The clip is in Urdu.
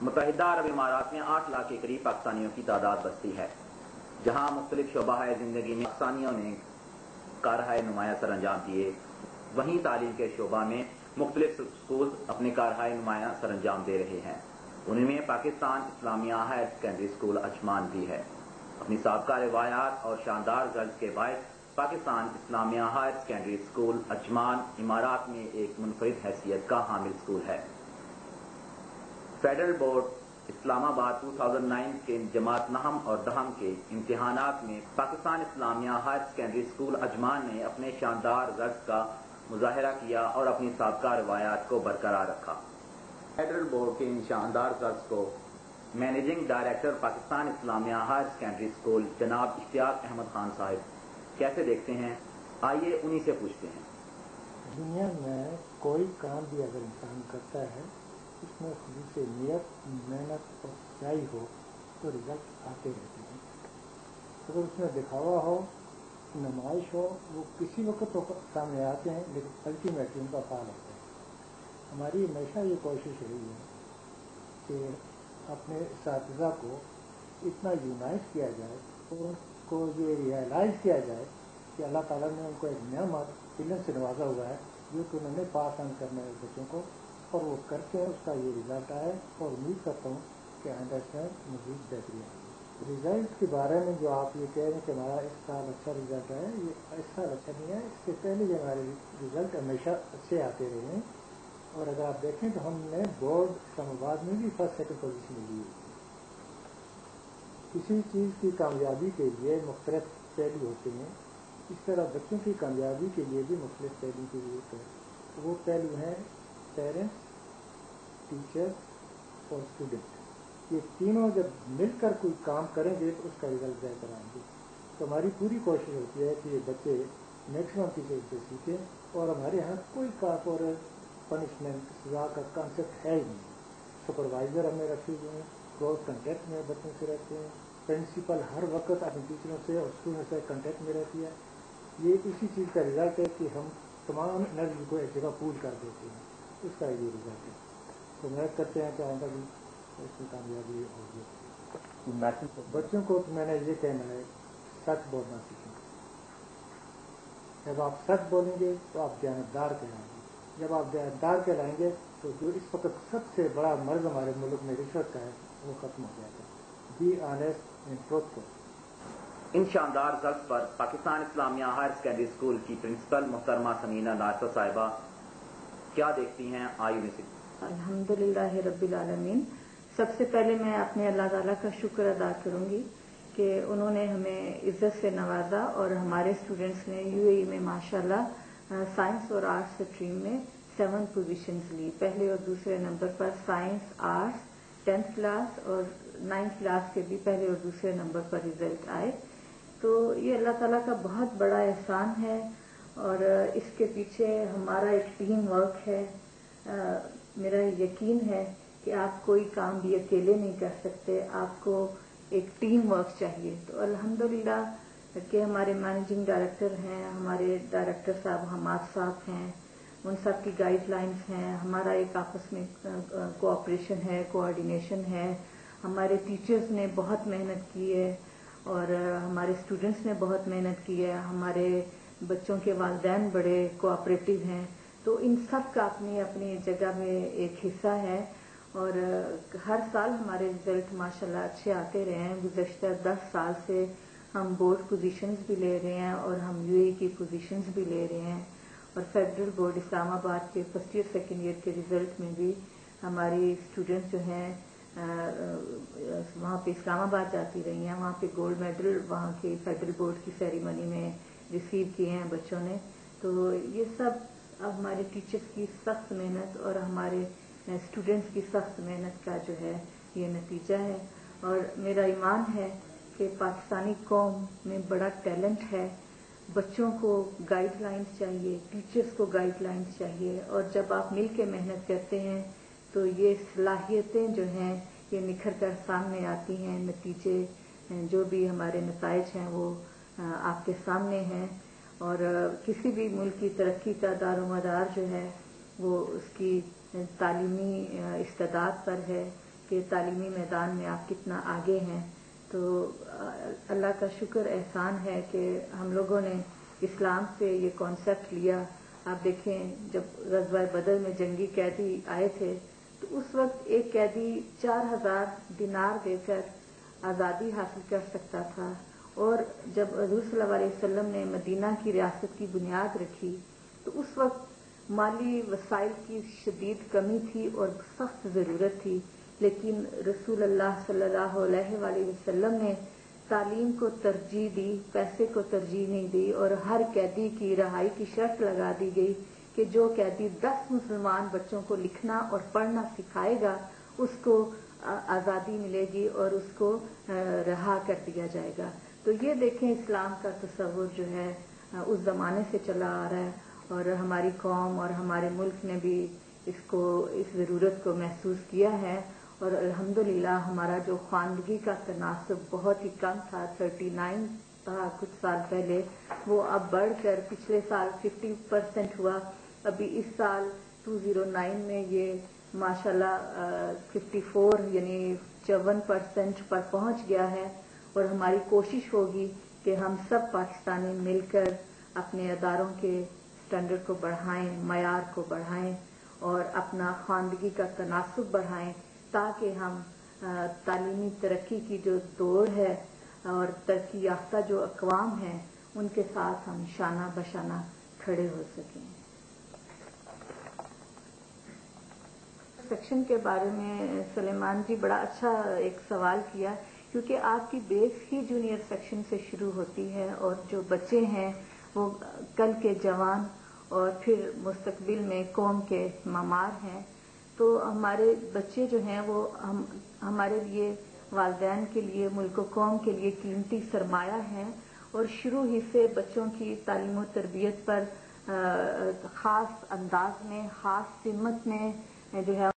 متحدہ عرب امارات میں 8 لاکھ کے قریب پاکستانیوں کی تعداد بستی ہے، جہاں مختلف شعبہ زندگی میں پاکستانیوں نے کارہائے نمایاں سر انجام دیے، وہیں تعلیم کے شعبہ میں مختلف اسکول اپنے کارہائے نمایاں سر انجام دے رہے ہیں۔ ان میں Pakistan Islamia higher secondary school اجمان بھی ہے۔ اپنی سابقہ روایات اور شاندار رزلٹ کے باعث Pakistan Islamia higher secondary school اجمان امارات میں ایک منفرد حیثیت کا حامل اسکول ہے۔ فیڈرل بورڈ اسلام آباد 2009 کے جماعت نہم اور دہم کے امتحانات میں Pakistan Islamia higher secondary school اجمان نے اپنے شاندار رزلٹ کا مظاہرہ کیا اور اپنی سابقہ روایات کو برقرار رکھا۔ فیڈرل بورڈ کے ان شاندار رزلٹ کو managing director Pakistan Islamia higher secondary school جناب اشتیاق احمد خان صاحب کیسے دیکھتے ہیں؟ آئیے انہی سے پوچھتے ہیں۔ دنیا میں کوئی کام بھی اگر انسان کرتا ہے اس میں خلوص نیت، محنت اور سچائی ہو تو رزلٹ آتے رہتے ہیں۔ اگر اس میں دکھاوا ہو، نمائش ہو، وہ کسی وقت تو سامنے آتے ہیں لیکن الٹیمیٹلی ان کا فال ہوتا ہے۔ ہماری ہمیشہ یہ کوشش رہی ہے کہ اپنے اساتذہ کو اتنا یونائٹ کیا جائے اور ان کو یہ ریئلائز کیا جائے کہ اللہ تعالیٰ نے ان کو ایک نعمت علم سے نوازا ہوا ہے جو کہ انہوں نے پاس آن کرنا ہے بچوں کو، اور وہ کرتے ہیں، اس کا یہ رزلٹ آئے، اور امید کرتا ہوں کہ آئندہ سے مزید بہتری آئے۔ رزلٹ کے بارے میں جو آپ یہ کہہ رہے ہیں کہ ہمارا اس سال اچھا رزلٹ ہے، یہ اس سال اچھا نہیں ہے، اس سے پہلے جو ہمارے رزلٹ ہمیشہ اچھے آتے رہے ہیں، اور اگر آپ دیکھیں تو ہم نے بورڈ اسلام آباد میں بھی فرسٹ سیکنڈ پوزیشن لی ہے۔ کسی چیز کی کامیابی کے لیے مختلف پہلو ہوتے ہیں، اس طرح بچوں کی کامیابی کے لیے بھی مختلف پہلو کی ضرورت ہے۔ وہ پہلو ہیں پیرنٹس، ٹیچر اور اسٹوڈنٹ۔ یہ تینوں جب مل کر کوئی کام کریں گے تو اس کا رزلٹ بہتر آئیں گے۔ تو ہماری پوری کوشش ہوتی ہے کہ یہ بچے میکسیمم ٹیچر سے سیکھیں، اور ہمارے یہاں کوئی کارپوریٹ پنشمنٹ سزا کا کانسیپٹ ہے ہی نہیں۔ سپروائزر ہمیں رکھے ہوئے ہیں، کلوز کنٹیکٹ میں بچوں سے رہتے ہیں، پرنسپل ہر وقت اپنے ٹیچروں سے اور اسٹوڈنٹ سے کنٹیکٹ میں رہتی ہے۔ یہ اسی چیز کا رزلٹ ہے کہ ہم تمام انرجی کو ایک جگہ پول کر دیتے ہیں، اس کا یہ رزلٹ ہے۔ تو محنت کرتے ہیں کہ آئندہ بھی اس میں کامیابی ہوگی۔ بچوں کو تو میں نے یہ کہنا ہے سچ بولنا سیکھیں۔ جب آپ سچ بولیں گے تو آپ دیانتدار کہلائیں گے۔ جب آپ دیانتدار کہلائیں گے تو جو اس وقت سب سے بڑا مرض ہمارے ملک میں رشوت کا ہے وہ ختم ہو جائے گا۔ Be honest and truthful. ان شاندار رزلٹ پر Pakistan Islamia higher secondary school کی پرنسپل محترمہ سمینہ ناصر صاحبہ کیا دیکھتی ہیں؟ آئیے سے۔ الحمدللہ رب العالمین۔ سب سے پہلے میں اپنے اللہ تعالیٰ کا شکر ادا کروں گی کہ انہوں نے ہمیں عزت سے نوازا، اور ہمارے اسٹوڈنٹس نے UAE میں ماشاءاللہ سائنس اور آرٹس اسٹریم میں 7 پوزیشنز لی۔ پہلے اور دوسرے نمبر پر سائنس، آرٹس، 10th کلاس اور 9th کلاس کے بھی پہلے اور دوسرے نمبر پر رزلٹ آئے۔ تو یہ اللہ تعالیٰ کا بہت بڑا احسان ہے، اور اس کے پیچھے ہمارا ایک ٹیم ورک ہے۔ میرا یقین ہے کہ آپ کوئی کام بھی اکیلے نہیں کر سکتے، آپ کو ایک ٹیم ورک چاہیے۔ تو الحمدللہ کہ ہمارے مینیجنگ ڈائریکٹر ہیں، ہمارے ڈائریکٹر صاحب حماد صاحب ہیں، ان سب کی گائیڈ لائنز ہیں، ہمارا ایک آپس میں کوآپریشن ہے، کوآرڈینیشن ہے، ہمارے ٹیچرز نے بہت محنت کی ہے، اور ہمارے اسٹوڈنٹس نے بہت محنت کی ہے، ہمارے بچوں کے والدین بڑے کوآپریٹو ہیں۔ تو ان سب کا اپنی اپنی جگہ میں ایک حصہ ہے، اور ہر سال ہمارے رزلٹ ماشاءاللہ اچھے آتے رہے ہیں۔ گزشتہ 10 سال سے ہم بورڈ پوزیشنز بھی لے رہے ہیں، اور ہم UAE کی پوزیشنز بھی لے رہے ہیں، اور فیڈرل بورڈ اسلام آباد کے فرسٹ ایئر سیکنڈ ایئر کے رزلٹ میں بھی ہماری اسٹوڈنٹس جو ہیں وہاں پہ اسلام آباد جاتی رہی ہیں، وہاں پہ گولڈ میڈل وہاں کے فیڈرل بورڈ کی سیریمنی میں ریسیو کیے ہیں بچوں نے۔ تو یہ سب اب ہمارے ٹیچرز کی سخت محنت اور ہمارے اسٹوڈنٹس کی سخت محنت کا جو ہے یہ نتیجہ ہے، اور میرا ایمان ہے کہ پاکستانی قوم میں بڑا ٹیلنٹ ہے۔ بچوں کو گائیڈ لائنز چاہیے، ٹیچرز کو گائیڈ لائنز چاہیے، اور جب آپ مل کے محنت کرتے ہیں تو یہ صلاحیتیں جو ہیں یہ نکھر کر سامنے آتی ہیں۔ نتیجے جو بھی ہمارے نتائج ہیں وہ آپ کے سامنے ہیں، اور کسی بھی ملک کی ترقی کا دار و مدار جو ہے وہ اس کی تعلیمی استعداد پر ہے کہ تعلیمی میدان میں آپ کتنا آگے ہیں. تو اللہ کا شکر احسان ہے کہ ہم لوگوں نے اسلام سے یہ کانسیپٹ لیا. آپ دیکھیں جب غزوہ بدر میں جنگی قیدی آئے تھے تو اس وقت ایک قیدی 4000 دینار دے کر آزادی حاصل کر سکتا تھا، اور جب حضور صلی اللہ علیہ وسلم نے مدینہ کی ریاست کی بنیاد رکھی تو اس وقت مالی وسائل کی شدید کمی تھی اور سخت ضرورت تھی، لیکن رسول اللہ صلی اللہ علیہ وآلہ وسلم نے تعلیم کو ترجیح دی، پیسے کو ترجیح نہیں دی، اور ہر قیدی کی رہائی کی شرط لگا دی گئی کہ جو قیدی 10 مسلمان بچوں کو لکھنا اور پڑھنا سکھائے گا اس کو آزادی ملے گی اور اس کو رہا کر دیا جائے گا. تو یہ دیکھیں اسلام کا تصور جو ہے اس زمانے سے چلا آ رہا ہے، اور ہماری قوم اور ہمارے ملک نے بھی اس ضرورت کو محسوس کیا ہے. اور الحمدللہ ہمارا جو خواندگی کا تناسب بہت ہی کم تھا، 39 تھا کچھ سال پہلے، وہ اب بڑھ کر پچھلے سال 50% ہوا. ابھی اس سال 2009 میں یہ ماشاءاللہ 54 یعنی 54% پر پہنچ گیا ہے. اور ہماری کوشش ہوگی کہ ہم سب پاکستانی مل کر اپنے اداروں کے سٹینڈرڈ کو بڑھائیں، معیار کو بڑھائیں اور اپنا خواندگی کا تناسب بڑھائیں، تاکہ ہم تعلیمی ترقی کی جو دوڑ ہے اور ترقی یافتہ جو اقوام ہیں ان کے ساتھ ہم شانہ بشانہ کھڑے ہو سکیں. سیکشن کے بارے میں سلیمان جی بڑا اچھا ایک سوال کیا، کیونکہ آپ کی بیس ہی جونیئر سیکشن سے شروع ہوتی ہے، اور جو بچے ہیں وہ کل کے جوان اور پھر مستقبل میں قوم کے معمار ہیں. تو ہمارے بچے جو ہیں وہ ہمارے لیے، والدین کے لیے، ملک و قوم کے لیے قیمتی سرمایہ ہیں، اور شروع ہی سے بچوں کی تعلیم و تربیت پر خاص انداز میں، خاص سمت میں جو ہے